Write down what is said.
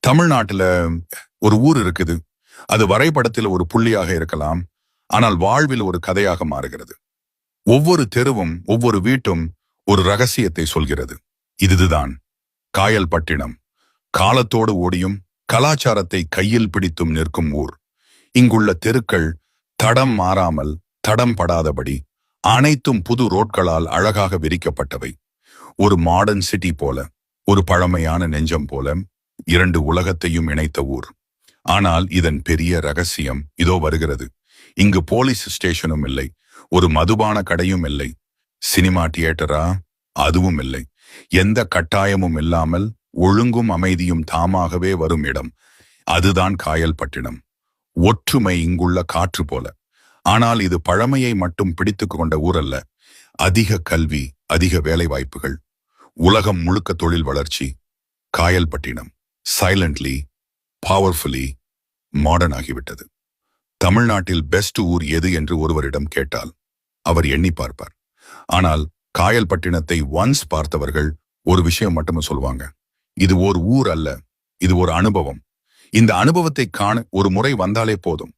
தமிழ்நாட்டுல ஒரு ஊர் இருக்குது. அது வரைபடத்தில் ஒரு புள்ளியாக இருக்கலாம். ஆனால் வாழ்வில் ஒரு கதையாக மாறுகிறது. ஒவ்வொரு தெருவும் ஒவ்வொரு வீட்டும் ஒரு ரகசியத்தை சொல்கிறது. இதுதான் காயல்பட்டினம். காலத்தோடு ஓடியும் கலாச்சாரத்தை கையில் பிடித்தும் நிற்கும் ஊர். இங்குள்ள தெருக்கள் தடம் மாறாமல் தடம் படாதபடி அனைத்தும் புது ரோட்களால் அழகாக விரிக்கப்பட்டவை. ஒரு மாடர்ன் சிட்டி போல, ஒரு பழமையான நெஞ்சம் போல, இரண்டு உலகத்தையும் இணைத்த ஊர். ஆனால் இதன் பெரிய ரகசியம் இதோ வருகிறது. இங்கு போலீஸ் ஸ்டேஷனும் இல்லை, ஒரு மதுபான கடையும் இல்லை, சினிமா தியேட்டரா அதுவும் இல்லை. எந்த கட்டாயமும் இல்லாமல் ஒழுங்கும் அமைதியும் தாமாகவே வரும் இடம். அதுதான் காயல்பட்டினம். ஒற்றுமை இங்குள்ள காற்று போல. ஆனால் இது பழமையை மட்டும் பிடித்துக் கொண்ட ஊரல்ல. அதிக கல்வி, அதிக வேலை வாய்ப்புகள், உலகம் முழுக்க தொழில் வளர்ச்சி. காயல்பட்டினம் சைலண்ட்லி, பவர்ஃபுல்லி மாடர்ன் ஆகிவிட்டது. தமிழ்நாட்டில் பெஸ்ட் ஊர் எது என்று ஒருவரிடம் கேட்டால் அவர் எண்ணி பார்ப்பார். ஆனால் காயல்பட்டினத்தை ஒன்ஸ் பார்த்தவர்கள் ஒரு விஷயம் மட்டுமே சொல்லுவாங்க. இது ஒரு ஊர் அல்ல, இது ஒரு அனுபவம். இந்த அனுபவத்தை காண ஒரு முறை வந்தாலே போதும்.